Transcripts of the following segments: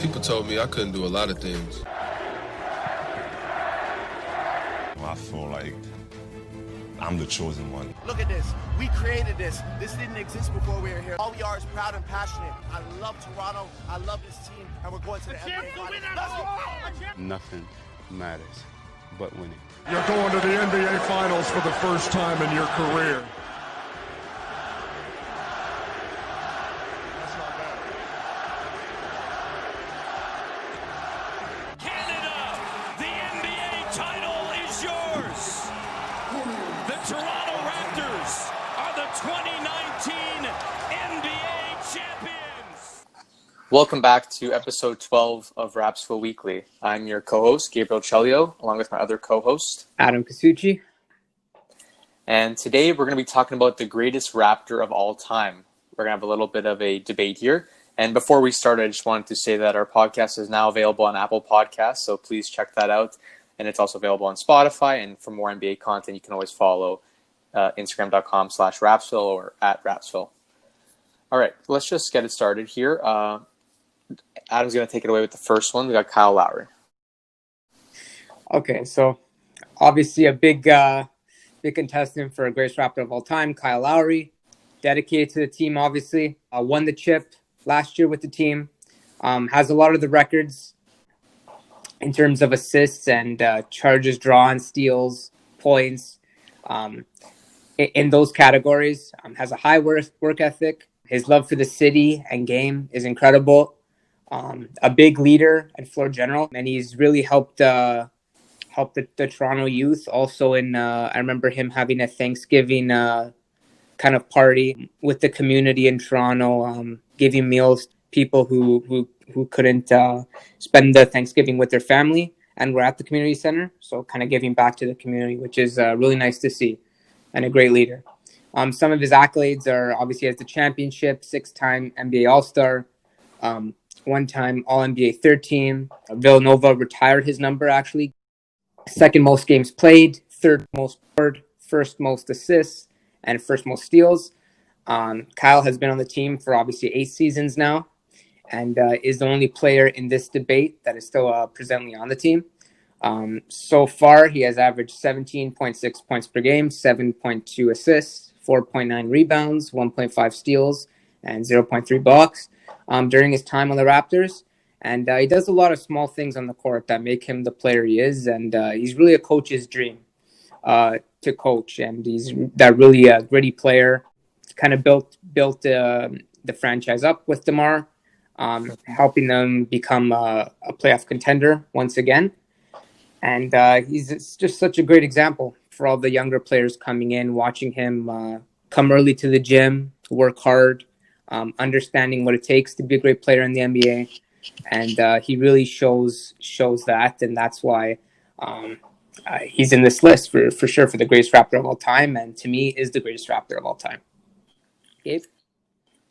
People told me I couldn't do a lot of things. I feel like I'm the chosen one. Look at this. We created this. This didn't exist before we were here. All we are is proud and passionate. I love Toronto. I love this team. And we're going to the NBA Finals. Nothing matters but winning. You're going to the NBA Finals for the first time in your career. Canada, the NBA title is yours. The Toronto Raptors are the 2019 NBA champions. Welcome back to episode 12 of Rapzville Weekly. I'm your co-host, Gabriel Chelio, along with my other co-host, Adam Kasucci. And today we're going to be talking about the greatest Raptor of all time. We're going to have a little bit of a debate here. And before we start, I just wanted to say that our podcast is now available on Apple Podcasts, so please check that out. And it's also available on Spotify. And for more NBA content, you can always follow Instagram.com/Rapsville or @Rapsville. All right, let's just get it started here. Adam's going to take it away with the first one. We got Kyle Lowry. Okay, so obviously a big contestant for greatest Raptor of all time, Kyle Lowry. Dedicated to the team, obviously. Won the chip last year with the team. Has a lot of the records in terms of assists and charges drawn, steals, points. In those categories, has a high work ethic. His love for the city and game is incredible. A big leader and floor general, and he's really helped the Toronto youth. Also, I remember him having a Thanksgiving kind of party with the community in Toronto, giving meals to people who couldn't spend the Thanksgiving with their family and were at the community center. So kind of giving back to the community, which is really nice to see, and a great leader. Some of his accolades are obviously has the championship, 6-time NBA All-Star, one-time All-NBA third team. Villanova retired his number, actually. Second most games played, third most scored, first most assists, and first most steals. Kyle has been on the team for obviously 8 seasons now, and is the only player in this debate that is still presently on the team. So far, he has averaged 17.6 points per game, 7.2 assists, 4.9 rebounds, 1.5 steals, and 0.3 blocks during his time on the Raptors. And he does a lot of small things on the court that make him the player he is. And he's really a coach's dream to coach. And he's that really gritty player. Kind of built the franchise up with DeMar, helping them become a playoff contender once again. And he's just such a great example for all the younger players coming in, watching him come early to the gym, work hard, understanding what it takes to be a great player in the NBA. And he really shows that, and that's why he's in this list for sure for the greatest Raptor of all time, and to me is the greatest Raptor of all time. Gabe?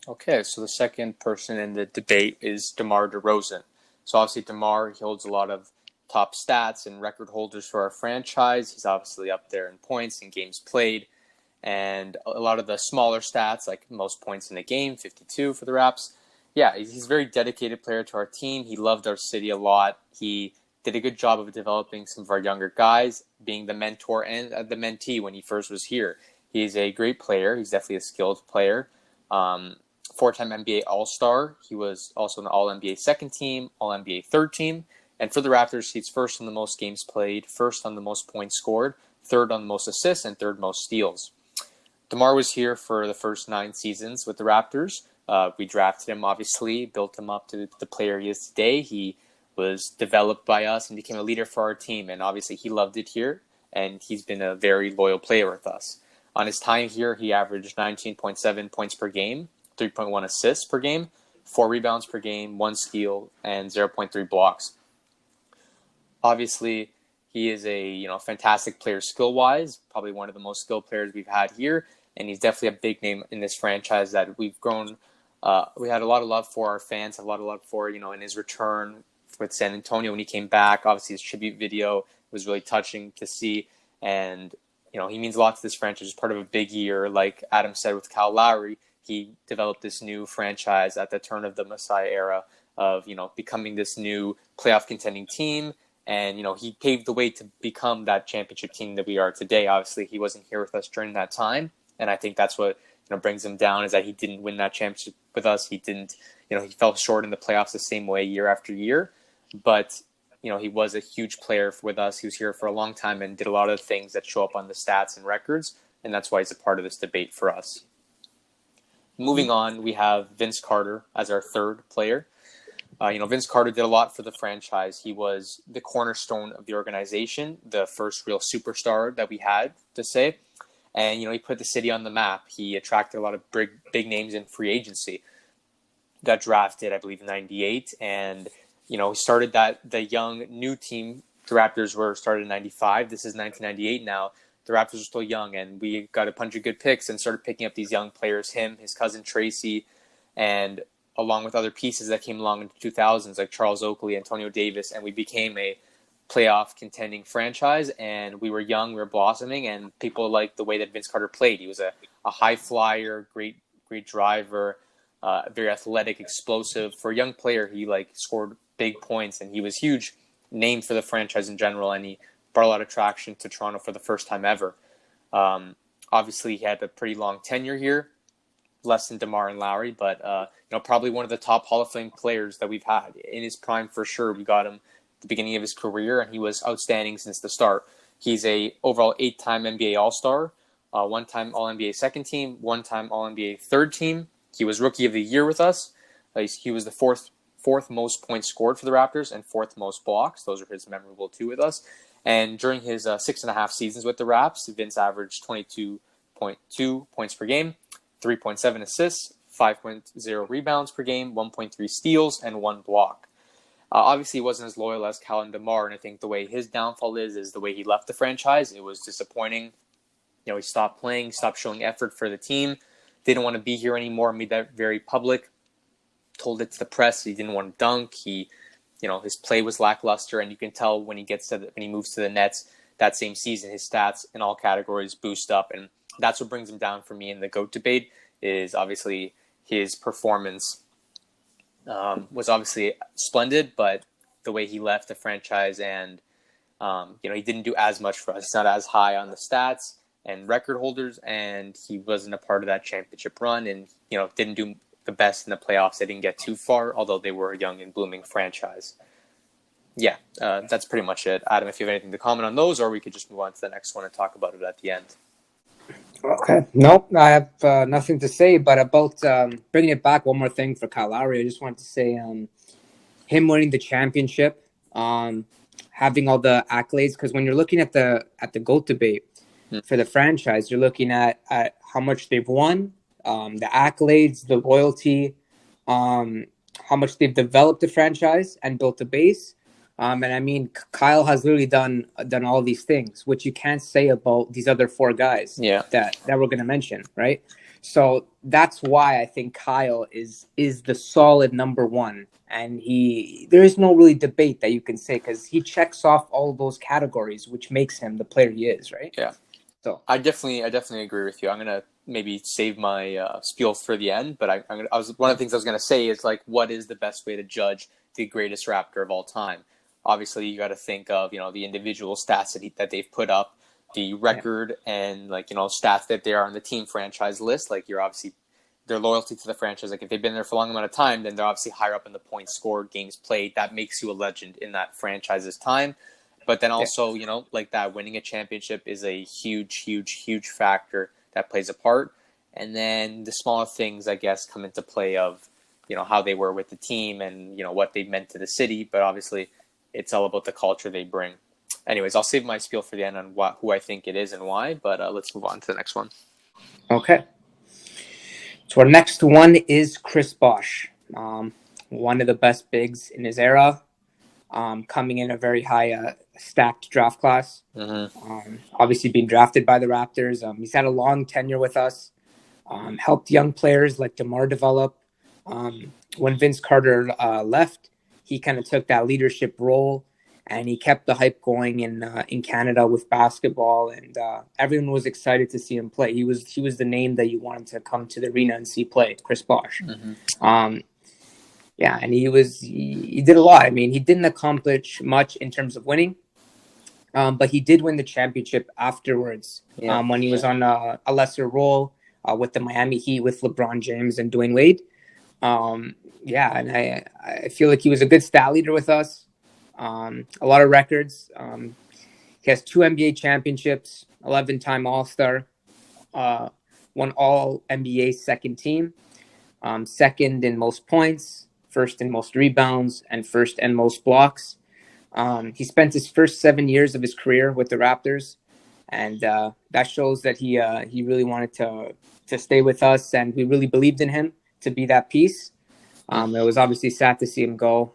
Okay, so the second person in the debate is DeMar DeRozan. So obviously DeMar, he holds a lot of top stats and record holders for our franchise. He's obviously up there in points and games played, and a lot of the smaller stats, like most points in a game, 52 for the Raps. Yeah, he's a very dedicated player to our team. He loved our city a lot. He did a good job of developing some of our younger guys, being the mentor and the mentee when he first was here. He's a great player. He's definitely a skilled player. 4-time NBA All-Star. He was also an All-NBA second team, All-NBA third team. And for the Raptors, he's first on the most games played, first on the most points scored, third on the most assists, and third most steals. DeMar was here for the first 9 seasons with the Raptors. We drafted him, obviously, built him up to the player he is today. He was developed by us and became a leader for our team. And obviously, he loved it here, and he's been a very loyal player with us. On his time here, he averaged 19.7 points per game, 3.1 assists per game, 4 rebounds per game, 1 steal, and 0.3 blocks. Obviously, he is a fantastic player skill-wise, probably one of the most skilled players we've had here, and he's definitely a big name in this franchise that we've grown. We had a lot of love for our fans, a lot of love for, in his return with San Antonio when he came back. Obviously, his tribute video was really touching to see, and he means a lot to this franchise. As part of a big year, like Adam said with Kyle Lowry, he developed this new franchise at the turn of the Messiah era of, becoming this new playoff contending team. And, he paved the way to become that championship team that we are today. Obviously, he wasn't here with us during that time. And I think that's what, brings him down, is that he didn't win that championship with us. He didn't, he fell short in the playoffs the same way year after year. But, he was a huge player with us. He was here for a long time and did a lot of things that show up on the stats and records. And that's why he's a part of this debate for us. Moving on, we have Vince Carter as our third player. Vince Carter did a lot for the franchise. He was the cornerstone of the organization, the first real superstar that we had, to say. And, he put the city on the map. He attracted a lot of big names in free agency. Got drafted, I believe, in 98. And, he started the young new team. The Raptors were started in 95. This is 1998 now. The Raptors are still young, and we got a bunch of good picks and started picking up these young players, him, his cousin Tracy, and along with other pieces that came along in the 2000s, like Charles Oakley, Antonio Davis, and we became a playoff contending franchise. And we were young, we were blossoming, and people liked the way that Vince Carter played. He was a high flyer, great driver, very athletic, explosive. For a young player, he scored big points, and he was huge name for the franchise in general, and he brought a lot of traction to Toronto for the first time ever. Obviously, he had a pretty long tenure here, less than DeMar and Lowry, but probably one of the top Hall of Fame players that we've had. In his prime, for sure, we got him at the beginning of his career, and he was outstanding since the start. He's a overall 8-time NBA All-Star, 1-time All-NBA second team, 1-time All-NBA third team. He was Rookie of the Year with us. He was the fourth most points scored for the Raptors and fourth most blocks. Those are his memorable two with us. And during his 6.5 seasons with the Raps, Vince averaged 22.2 points per game, 3.7 assists, 5.0 rebounds per game, 1.3 steals, and 1 block. Obviously, he wasn't as loyal as Cal and DeMar, and I think the way his downfall is the way he left the franchise. It was disappointing. He stopped playing, stopped showing effort for the team, didn't want to be here anymore, made that very public, told it to the press he didn't want to dunk. His play was lackluster, and you can tell when he moves to the Nets that same season, his stats in all categories boost up, and that's what brings him down for me in the GOAT debate. Is obviously his performance was obviously splendid, but the way he left the franchise, and he didn't do as much for us. He's not as high on the stats and record holders, and he wasn't a part of that championship run, and didn't do the best in the playoffs. They didn't get too far, although they were a young and blooming franchise. Yeah, that's pretty much it. Adam, if you have anything to comment on those, or we could just move on to the next one and talk about it at the end. Okay. Nope, I have nothing to say, but about bringing it back, one more thing for Kyle Lowry. I just wanted to say him winning the championship, having all the accolades, because when you're looking at the GOAT debate for the franchise, you're looking at how much they've won, the accolades, the loyalty, how much they've developed the franchise and built a base. And I mean, Kyle has literally done all these things, which you can't say about these other 4 guys that we're going to mention, right? So that's why I think Kyle is the solid number 1. And there is no really debate that you can say, because he checks off all of those categories, which makes him the player he is, right? Yeah. So I definitely agree with you. I'm going to maybe save my spiel for the end, but one of the things I was going to say is, what is the best way to judge the greatest Raptor of all time? Obviously, you got to think of, the individual stats that they've put up, the record, and stats that they are on the team franchise list. You're obviously their loyalty to the franchise. If they've been there for a long amount of time, then they're obviously higher up in the points scored, games played. That makes you a legend in that franchise's time. But then also, that winning a championship is a huge, huge, huge factor that plays a part. And then the smaller things, I guess, come into play of, how they were with the team and, what they meant to the city. But obviously, it's all about the culture they bring. Anyways, I'll save my spiel for the end on who I think it is and why, but let's move on to the next one. Okay. So our next one is Chris Bosh, one of the best bigs in his era, coming in a very high stacked draft class. Mm-hmm. Obviously being drafted by the Raptors. He's had a long tenure with us, helped young players like DeMar develop. When Vince Carter left, he kind of took that leadership role, and he kept the hype going in Canada with basketball, and everyone was excited to see him play. He was the name that you wanted to come to the arena and see play, Chris Bosh. Mm-hmm. Yeah, and he did a lot. I mean, he didn't accomplish much in terms of winning, but he did win the championship afterwards. When he was on a lesser role with the Miami Heat with LeBron James and Dwayne Wade. Yeah, and I feel like he was a good stat leader with us. A lot of records. He has 2 NBA championships, 11-time All-Star, won All NBA second team, second in most points, first in most rebounds, and first in most blocks. He spent his first 7 years of his career with the Raptors, and that shows that he really wanted to stay with us, and we really believed in him to be that piece. It was obviously sad to see him go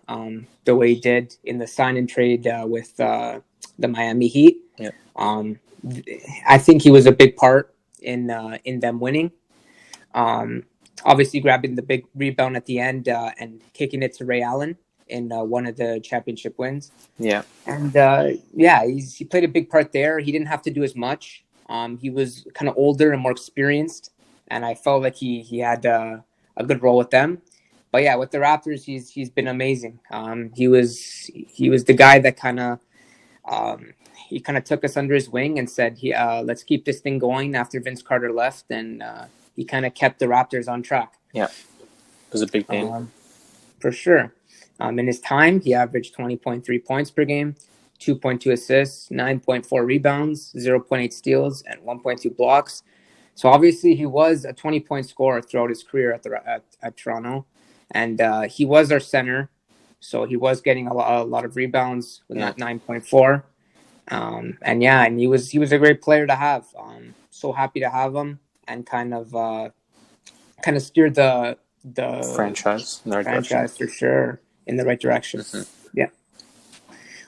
the way he did in the sign and trade with the Miami Heat. Yeah. I think he was a big part in them winning. Obviously, grabbing the big rebound at the end and kicking it to Ray Allen in one of the championship wins. Yeah. And he played a big part there. He didn't have to do as much. He was kind of older and more experienced, and I felt like he had a good role with them. But yeah, with the Raptors, he's been amazing. He was the guy that kind of took us under his wing and said, let's keep this thing going after Vince Carter left, and he kind of kept the Raptors on track. Yeah, it was a big name. For sure. In his time, he averaged 20.3 points per game, 2.2 assists, 9.4 rebounds, 0.8 steals, and 1.2 blocks. So obviously, he was a 20-point scorer throughout his career at Toronto, and he was our center. So he was getting a lot of rebounds with that 9.4. And he was a great player to have. So happy to have him, and kind of steered the franchise in the right direction. For sure, in the right direction. Mm-hmm. Yeah.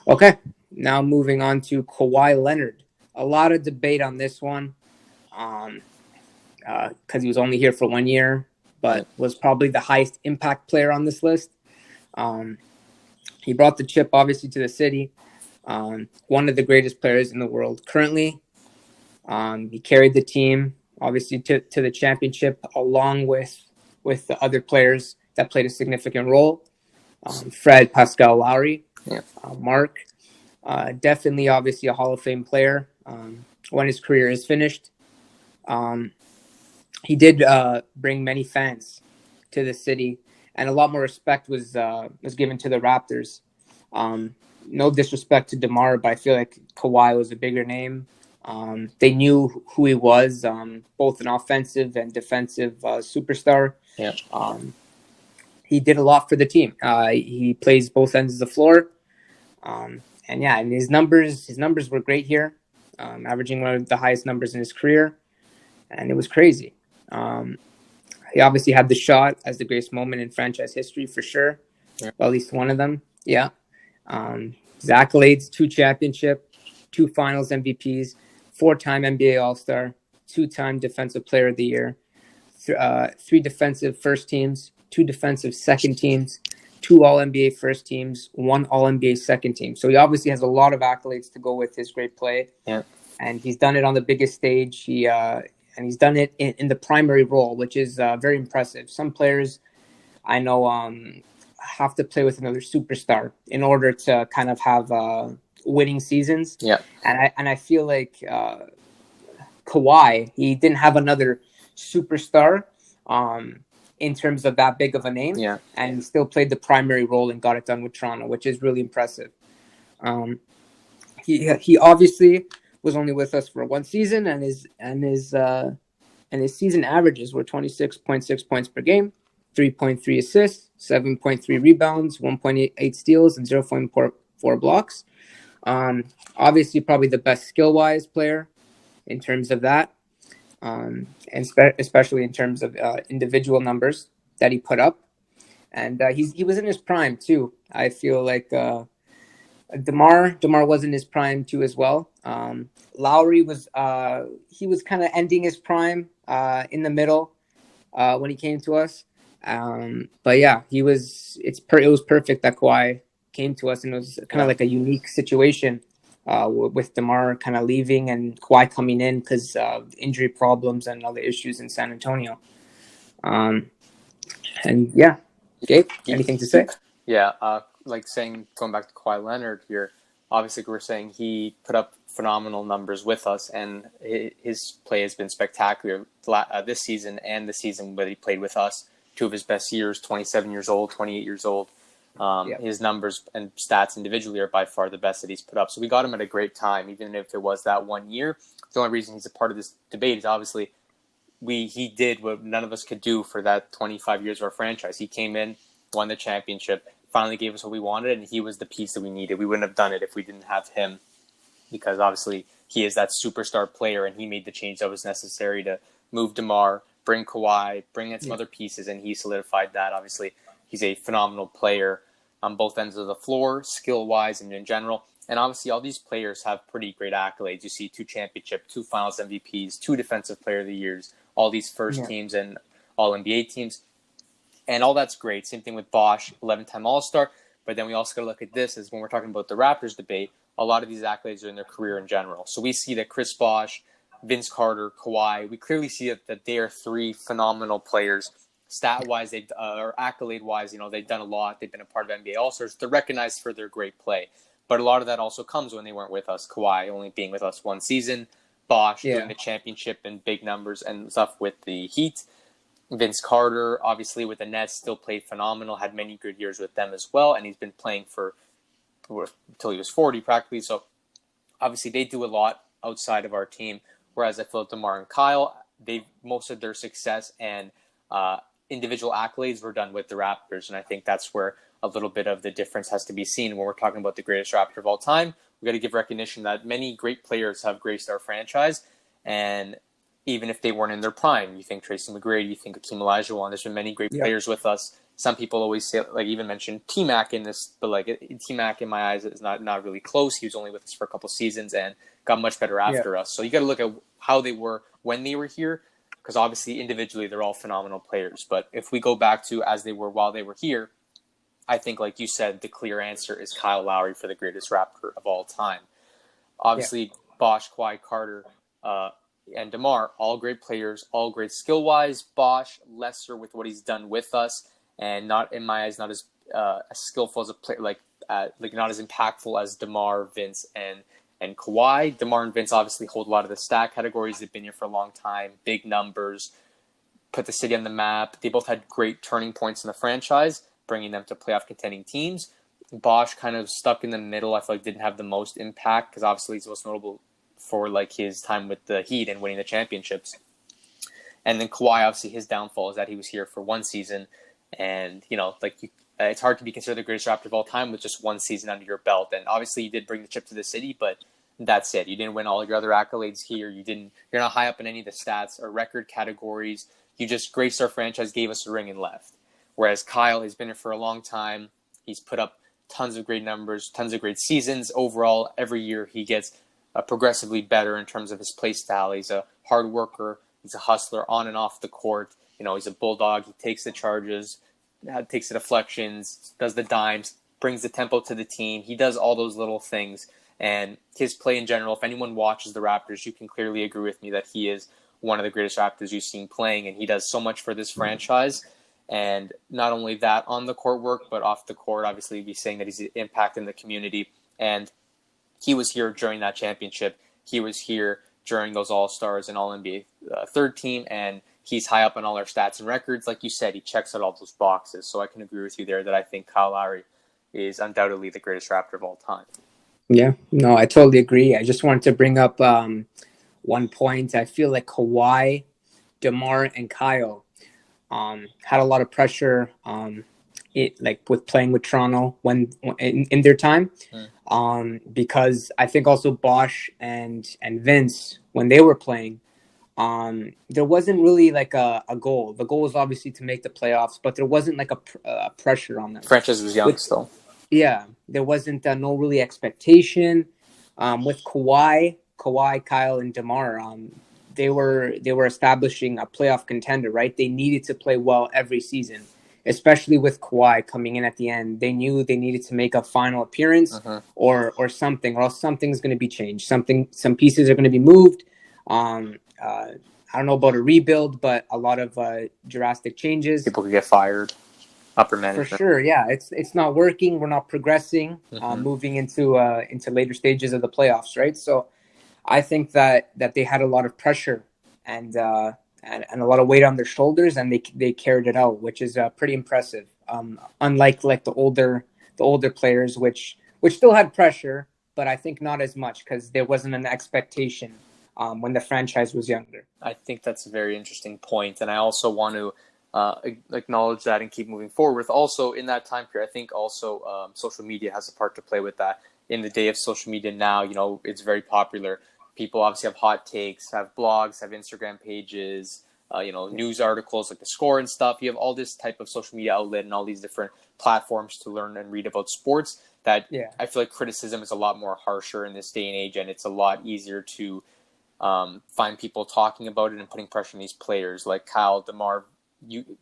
Okay, now moving on to Kawhi Leonard. A lot of debate on this one, because he was only here for 1 year, but was probably the highest impact player on this list. He brought the chip, obviously, to the city. One of the greatest players in the world currently. He carried the team, obviously, to the championship, along with the other players that played a significant role. Fred, Pascal, Lowry, Mark. Definitely, obviously, a Hall of Fame player when his career is finished. He did bring many fans to the city, and a lot more respect was given to the Raptors. No disrespect to DeMar, but I feel like Kawhi was a bigger name. They knew who he was, both an offensive and defensive superstar. Yeah. He did a lot for the team. He plays both ends of the floor. And his numbers were great here, averaging one of the highest numbers in his career, and it was crazy. He obviously had the shot as the greatest moment in franchise history for sure. Yeah. Well, at least one of them. Yeah. His accolades: 2 championship, 2 finals MVPs, 4-time NBA All-Star, 2-time Defensive Player of the Year, 3 defensive first teams, 2 defensive second teams, 2 All-NBA first teams, 1 All-NBA second team. So he obviously has a lot of accolades to go with his great play. Yeah. And he's done it on the biggest stage. And he's done it in the primary role, which is very impressive. Some players I know have to play with another superstar in order to kind of have winning seasons. Yeah. And I feel like Kawhi, he didn't have another superstar in terms of that big of a name. Yeah. And he still played the primary role and got it done with Toronto, which is really impressive. He obviously was only with us for 1 season, and his season averages were 26.6 points per game, 3.3 assists, 7.3 rebounds, 1.8 steals, and 0.4 blocks. Obviously, probably the best skill-wise player in terms of that, and especially in terms of individual numbers that he put up. And he was in his prime too. I feel like DeMar was in his prime too as well. Lowry was kind of ending his prime in the middle when he came to us. But yeah, it was perfect that Kawhi came to us, and it was kind of like a unique situation with DeMar kind of leaving and Kawhi coming in because of injury problems and other issues in San Antonio. Gabe, anything to say? Yeah, like saying, going back to Kawhi Leonard here, obviously we're saying he put up phenomenal numbers with us, and his play has been spectacular this season and the season that he played with us. Two of his best years, 27 years old, 28 years old. His numbers and stats individually are by far the best that he's put up. So we got him at a great time, even if it was that 1 year. The only reason he's a part of this debate is obviously he did what none of us could do for that 25 years of our franchise. He came in, won the championship, finally gave us what we wanted, and he was the piece that we needed. We wouldn't have done it if we didn't have him, because obviously he is that superstar player, and he made the change that was necessary to move DeMar, bring Kawhi, bring in some other pieces, and he solidified that. Obviously, he's a phenomenal player on both ends of the floor, skill-wise and in general. And obviously, all these players have pretty great accolades. You see 2 championships, 2 finals MVPs, 2 defensive player of the years, all these first teams and all NBA teams. And all that's great. Same thing with Bosch, 11-time All-Star. But then we also got to look at this as when we're talking about the Raptors debate, a lot of these accolades are in their career in general. So we see that Chris Bosch, Vince Carter, Kawhi, we clearly see that they are 3 phenomenal players. Stat-wise, or accolade-wise, they've done a lot. They've been a part of NBA All-Stars. They're recognized for their great play. But a lot of that also comes when they weren't with us. Kawhi only being with us 1 season. Bosch doing the championship and big numbers and stuff with the Heat. Vince Carter, obviously with the Nets, still played phenomenal, had many good years with them as well, and he's been playing until he was 40 practically. So obviously they do a lot outside of our team, whereas I feel DeMar and Kyle, most of their success and individual accolades were done with the Raptors, and I think that's where a little bit of the difference has to be seen when we're talking about the greatest Raptor of all time. We've got to give recognition that many great players have graced our franchise, and even if they weren't in their prime, you think Tracy McGrady, you think Akeem Olajuwon, there's been many great players with us. Some people always say, like even mention T-Mac in this, but T-Mac in my eyes is not really close. He was only with us for a couple seasons and got much better after us. So you got to look at how they were when they were here, because obviously individually they're all phenomenal players. But if we go back to as they were while they were here, I think, like you said, the clear answer is Kyle Lowry for the greatest Raptor of all time. Obviously, Bosch, Kawhi, Carter, and DeMar, all great players, all great skill-wise. Bosch, lesser with what he's done with us, and not, in my eyes, not as skillful as a player, like not as impactful as DeMar, Vince, and Kawhi. DeMar and Vince obviously hold a lot of the stat categories. They've been here for a long time, big numbers, put the city on the map. They both had great turning points in the franchise, bringing them to playoff contending teams. Bosch kind of stuck in the middle. I feel like didn't have the most impact because obviously he's most notable for like his time with the Heat and winning the championships. And then Kawhi, obviously his downfall is that he was here for 1 season, and it's hard to be considered the greatest Raptor of all time with just 1 season under your belt. And obviously you did bring the chip to the city, but that's it. You didn't win all your other accolades here. You're not high up in any of the stats or record categories. You just graced our franchise, gave us a ring, and left. Whereas Kyle has been here for a long time. He's put up tons of great numbers, tons of great seasons. Overall, every year he gets progressively better in terms of his play style. He's a hard worker. He's a hustler on and off the court. He's a bulldog. He takes the charges, takes the deflections, does the dimes, brings the tempo to the team. He does all those little things. And his play in general, if anyone watches the Raptors, you can clearly agree with me that he is one of the greatest Raptors you've seen playing, and he does so much for this franchise. And not only that on the court work, but off the court, obviously, be saying that he's impacting the community. And he was here during that championship. He was here during those All-Stars and All-NBA third team, and he's high up on all our stats and records. Like you said, he checks out all those boxes. So I can agree with you there that I think Kyle Lowry is undoubtedly the greatest Raptor of all time. Yeah, no, I totally agree. I just wanted to bring up 1 point. I feel like Kawhi, DeMar, and Kyle had a lot of pressure with playing with Toronto when in their time. Because I think also Bosch and Vince, when they were playing, there wasn't really like a goal. The goal was obviously to make the playoffs, but there wasn't like a pressure on them. Franchise was young still. Yeah, there wasn't no really expectation. With Kawhi, Kyle, and DeMar, they were establishing a playoff contender, right? They needed to play well every season, especially with Kawhi coming in at the end. They knew they needed to make a final appearance or something, or else something's going to be changed. Some pieces are going to be moved. I don't know about a rebuild, but a lot of drastic changes. People could get fired. upper For management. sure, yeah, it's not working. We're not progressing, Mm-hmm. moving into later stages of the playoffs, right? So I think that they had a lot of pressure and and a lot of weight on their shoulders, and they carried it out, which is pretty impressive. Unlike like the older players, which still had pressure, but I think not as much because there wasn't an expectation when the franchise was younger. I think that's a very interesting point, and I also want to acknowledge that and keep moving forward. With also in that time period, I think also social media has a part to play with that. In the day of social media now, it's very popular. People obviously have hot takes, have blogs, have Instagram pages, news articles like the Score and stuff. You have all this type of social media outlet and all these different platforms to learn and read about sports. That I feel like criticism is a lot more harsher in this day and age, and it's a lot easier to find people talking about it and putting pressure on these players like Kyle, DeMar,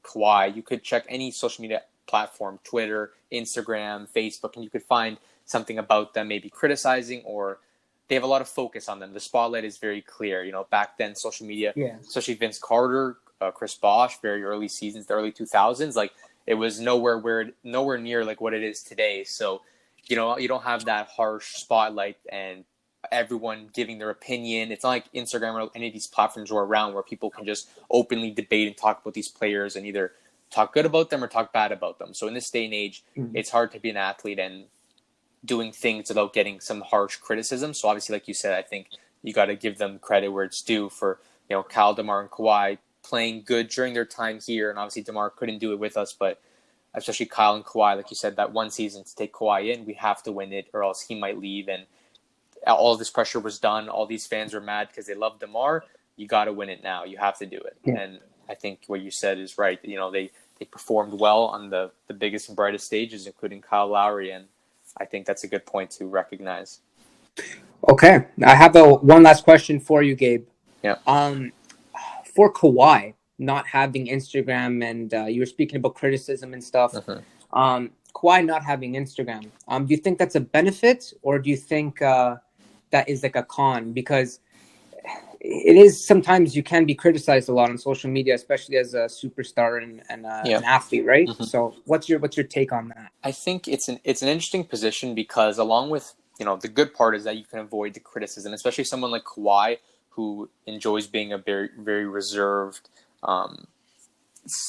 Kawhi. You could check any social media platform, Twitter, Instagram, Facebook, and you could find something about them, maybe criticizing, or they have a lot of focus on them. The spotlight is very clear. Back then, social media, especially Vince Carter, Chris Bosh, very early seasons, the early 2000s, like it was nowhere near like what it is today. So, you don't have that harsh spotlight and everyone giving their opinion. It's not like Instagram or any of these platforms were around where people can just openly debate and talk about these players and either talk good about them or talk bad about them. So in this day and age, it's hard to be an athlete and doing things without getting some harsh criticism. So obviously, like you said, I think you got to give them credit where it's due for, Kyle, DeMar, and Kawhi playing good during their time here. And obviously DeMar couldn't do it with us, but especially Kyle and Kawhi, like you said, that one season to take Kawhi in, we have to win it or else he might leave. And all this pressure was done. All these fans are mad because they love DeMar. You got to win it now. You have to do it. And I think what you said is right. They performed well on the biggest and brightest stages, including Kyle Lowry. And I think that's a good point to recognize. Okay. I have one last question for you, Gabe. Yeah. For Kawhi not having Instagram and you were speaking about criticism and stuff. Kawhi not having Instagram. Do you think that's a benefit or do you think that is like a con? Because it is sometimes you can be criticized a lot on social media, especially as a superstar and an athlete, right? So what's your take on that? I think it's an interesting position because along with, the good part is that you can avoid the criticism, especially someone like Kawhi who enjoys being a very, very reserved,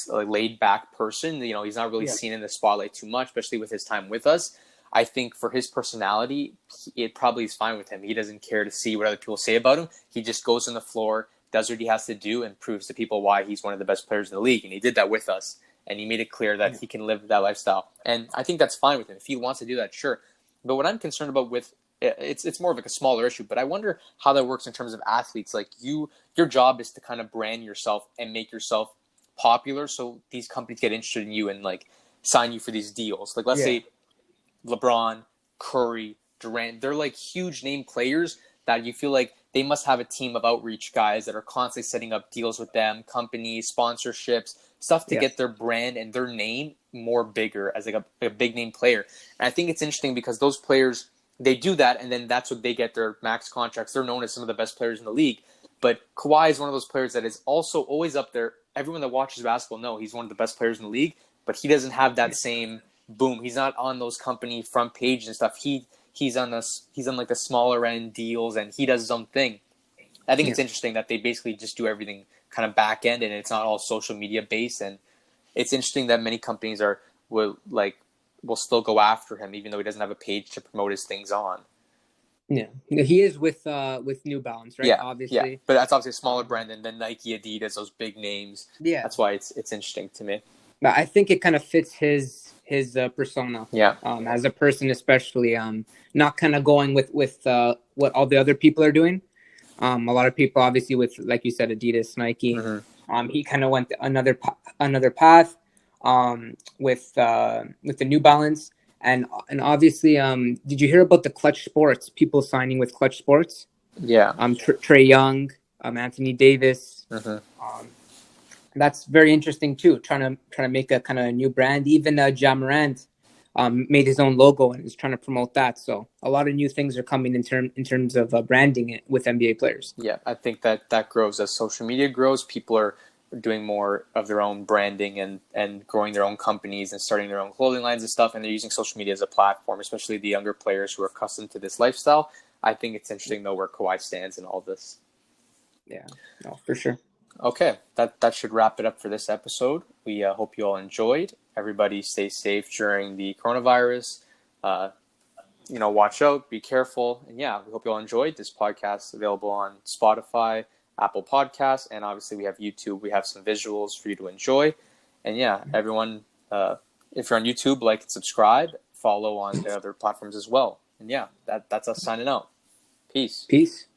laid back person. He's not really seen in the spotlight too much, especially with his time with us. I think for his personality, it probably is fine with him. He doesn't care to see what other people say about him. He just goes on the floor, does what he has to do, and proves to people why he's one of the best players in the league. And he did that with us. And he made it clear that he can live that lifestyle. And I think that's fine with him. If he wants to do that, sure. But what I'm concerned about with it's more of like a smaller issue, but I wonder how that works in terms of athletes. Like your job is to kind of brand yourself and make yourself popular so these companies get interested in you and like sign you for these deals. Like let's say LeBron, Curry, Durant, they're like huge name players that you feel like they must have a team of outreach guys that are constantly setting up deals with them, companies, sponsorships, stuff to get their brand and their name more bigger as like a big name player. And I think it's interesting because those players, they do that and then that's what they get their max contracts. They're known as some of the best players in the league. But Kawhi is one of those players that is also always up there. Everyone that watches basketball knows he's one of the best players in the league, but he doesn't have that same boom. He's not on those company front pages and stuff. He's on like the smaller end deals and he does his own thing. I think it's interesting that they basically just do everything kind of back end and it's not all social media based. And it's interesting that many companies will still go after him even though he doesn't have a page to promote his things on. Yeah, he is with New Balance, right? Yeah, obviously. Yeah, but that's obviously a smaller brand than Nike, Adidas, those big names. Yeah, that's why it's interesting to me. But I think it kind of fits his persona. Yeah. As a person, especially, not kind of going with what all the other people are doing. A lot of people, obviously, with like you said, Adidas, Nike. He kind of went another path. With the New Balance. And obviously, did you hear about the Clutch Sports, people signing with Clutch Sports? Yeah. Trae Young, Anthony Davis. That's very interesting too. Trying to make a kind of new brand. Even Ja Morant made his own logo and is trying to promote that. So a lot of new things are coming in terms of branding it with NBA players. Yeah, I think that grows as social media grows. People are doing more of their own branding and growing their own companies and starting their own clothing lines and stuff, and they're using social media as a platform, especially the younger players who are accustomed to this lifestyle. I think it's interesting, though, where Kawhi stands in all of this. Yeah, no, for sure. Okay, that should wrap it up for this episode. We hope you all enjoyed. Everybody stay safe during the coronavirus. Watch out, be careful. And yeah, we hope you all enjoyed this podcast. Available on Spotify, Apple Podcasts, and obviously we have YouTube. We have some visuals for you to enjoy. And yeah, everyone, if you're on YouTube, like and subscribe. Follow on the other platforms as well. And yeah, that's us signing out. Peace. Peace.